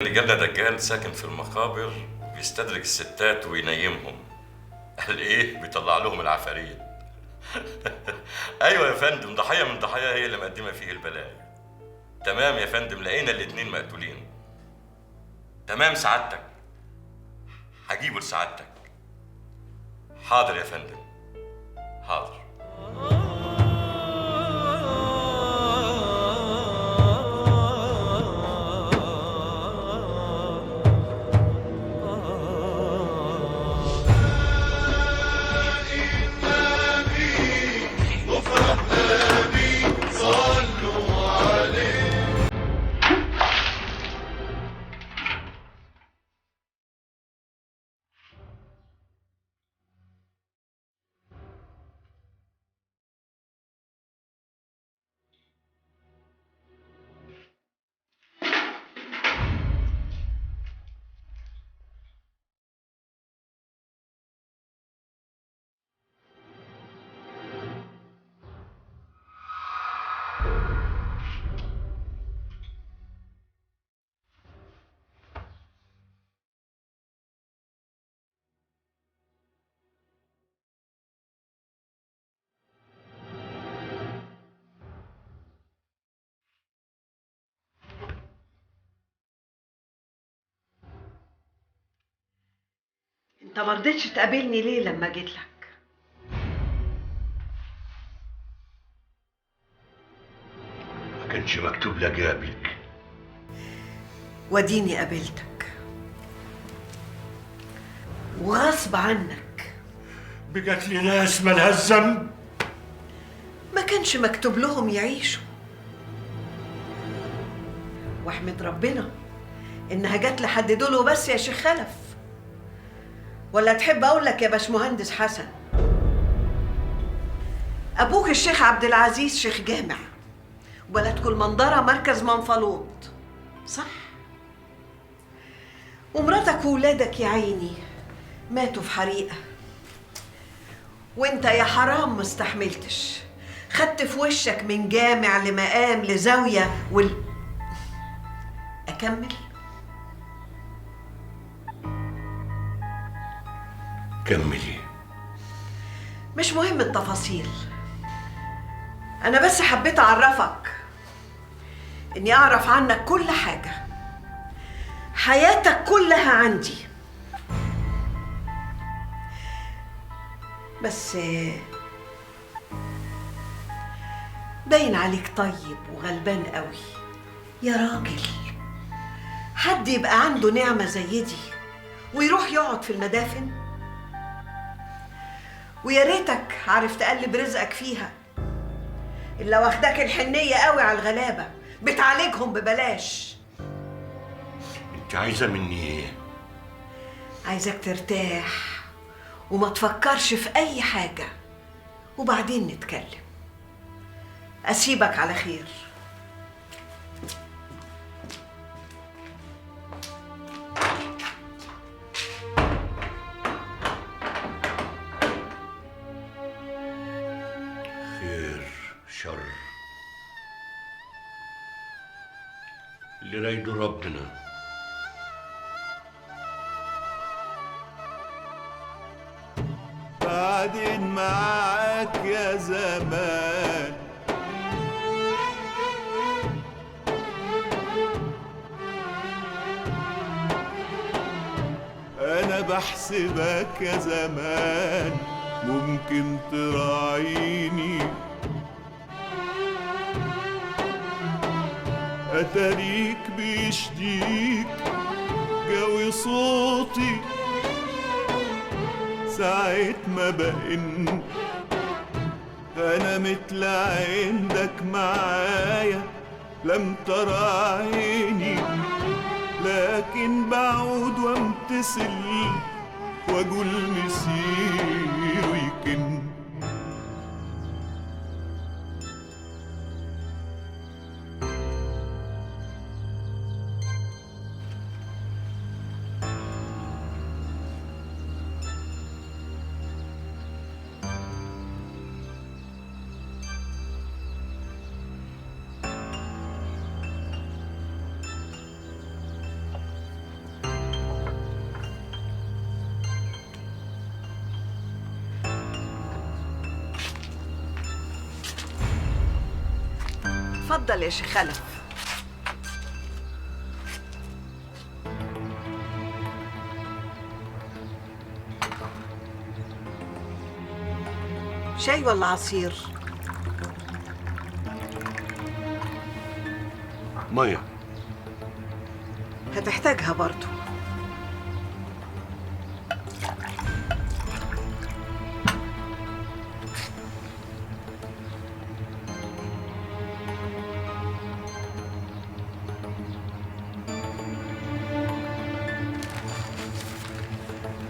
اللي جالنا دجال ساكن في المقابر بيستدرج الستات وينيمهم. قال ايه؟ بيطلع لهم العفاريت. ايوه يا فندم، ضحيه من ضحايا هي اللي مقدمه فيه البلاء. تمام يا فندم، لقينا الاتنين مقتولين. تمام سعادتك، هجيبه لسعادتك. حاضر يا فندم، حاضر. انت ما رضيتش تقابلني ليه لما جيت لك؟ ما كانش مكتوب لي اقابلك. وديني قابلتك وغصب عنك. بقت لي ناس مالها الذنب. ما كانش مكتوب لهم يعيشوا، واحمد ربنا انها جت لحد دول وبس يا شيخ خلف. ولا تحب اقول لك يا باشمهندس حسن، ابوك الشيخ عبد العزيز شيخ جامع، وبلدكم المنظره مركز منفلوط، صح؟ ومراتك وولادك يا عيني ماتوا في حريقه، وانت يا حرام ما استحملتش، خدت في وشك من جامع لمقام لزاويه اكمل؟ كملي. مش مهم التفاصيل، انا بس حبيت اعرفك اني اعرف عنك كل حاجه، حياتك كلها عندي. بس باين عليك طيب وغلبان قوي يا راجل. حد يبقى عنده نعمه زي دي ويروح يقعد في المدافن؟ ويا ريتك عارف تقلب رزقك فيها، الا واخداك الحنيه قوي على الغلابه، بتعالجهم ببلاش. انت عايزه مني ايه؟ عايزك ترتاح وما تفكرش في اي حاجه، وبعدين نتكلم. اسيبك على خير. خير شر اللي رايده ربنا. بعدين معاك يا زمان، أنا بحسبك يا زمان ممكن تراعيني، أتاريك بيشديك جوي صوتي ساعة ما بقن أنا مثل عندك معايا لم ترى عيني، لكن بعود وامتثل واقول مسير ويكن. اتفضل يا شيخ خلف. شاي ولا عصير؟ ميه. هتحتاجها برضو.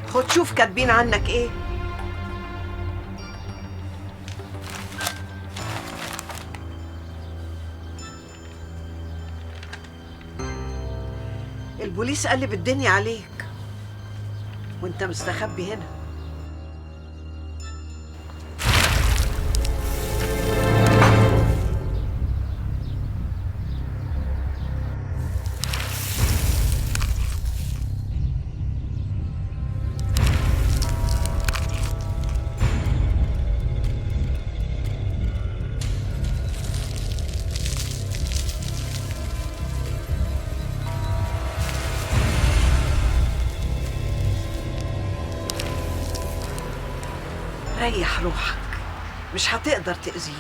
خد شوف كاتبين عنك ايه. البوليس قلب الدنيا عليك وانت مستخبي هنا. ريح روحك، مش هتقدر تأذيني.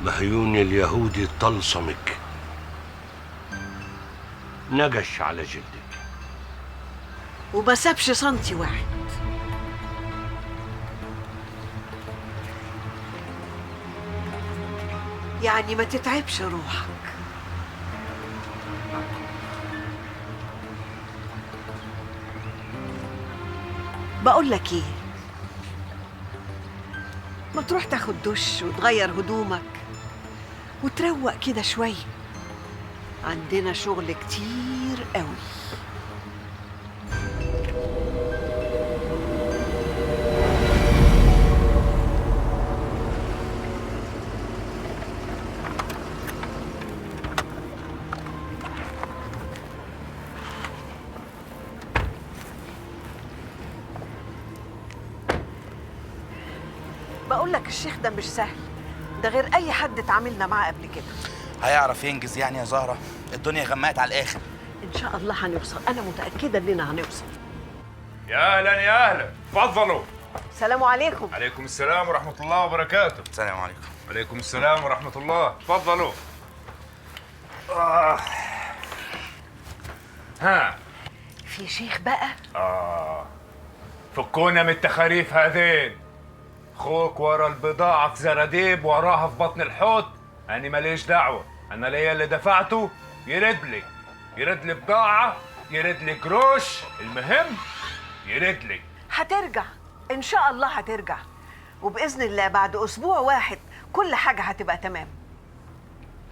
مهيون اليهودي طلسمك، نجش على جلدك. وما سابش سنتي واحد. يعني ما تتعبش روحك. بقول لك ايه، ما تروح تاخد دش وتغير هدومك وتروق كده شويه، عندنا شغل كتير قوي. بقول لك الشيخ ده مش سهل، ده غير اي حد اتعاملنا معاه قبل كده. هيعرف ينجز يعني يا زهرة؟ الدنيا غمقت على الآخر. ان شاء الله هنوصل، انا متاكده اننا هنوصل. يا اهلا يا اهلا، اتفضلوا. السلام عليكم. عليكم السلام ورحمة الله وبركاته. السلام عليكم. عليكم السلام ورحمة الله، اتفضلوا. ها. في شيخ بقى؟ فكونا من التخاريف هذين. اخوك ورا البضاعة في زراديب وراها في بطن الحوت، أنا ماليش دعوة، أنا ليا اللي دفعته يرد لي بضاعة، يرد لي قروش، المهم يرد لي. هترجع ان شاء الله، هترجع وباذن الله بعد اسبوع واحد كل حاجه هتبقى تمام.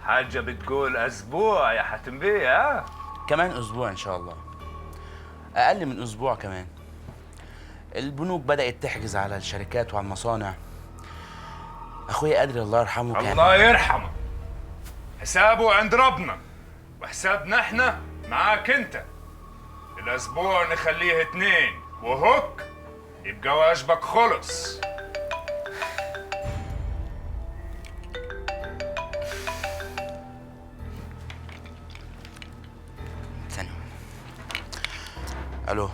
حاجة بتقول أسبوع يا حاتم بيه؟ ها؟ كمان أسبوع إن شاء الله، أقل من أسبوع كمان. البنوك بدأت تحجز على الشركات وعلى المصانع. أخويا قادر الله يرحمه كان الله يرحمه، حسابه عند ربنا وحسابنا احنا معاك انت. الأسبوع نخليه 2 وهوك يبقى واجبك خلص. ثانية. ألو.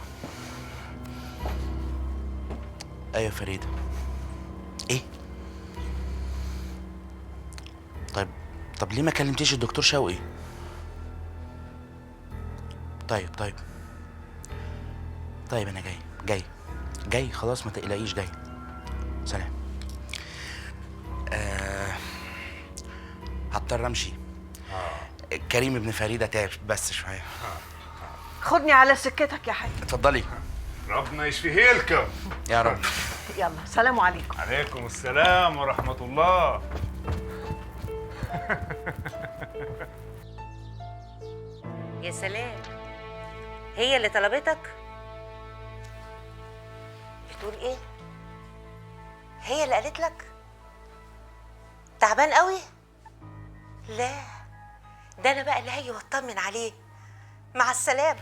أيوة فريدة. إيه؟ طب ليه ما كلمتيش الدكتور شوقي؟ طيب أنا جاي خلاص، ما تقلقيش، جاي. سلام. هضطر أمشي. كريم ابن فريدة تعب بس شوية. خدني على سكتك يا حاج. اتفضلي. ربنا يشفيه لكم يا رب. يلا سلام عليكم. عليكم السلام ورحمة الله. يا سلام، هي اللي طلبتك؟ بتقول ايه؟ هي اللي قالت لك؟ تعبان قوي؟ لا، ده انا بقى اللي هاجي واطمن عليه. مع السلامه.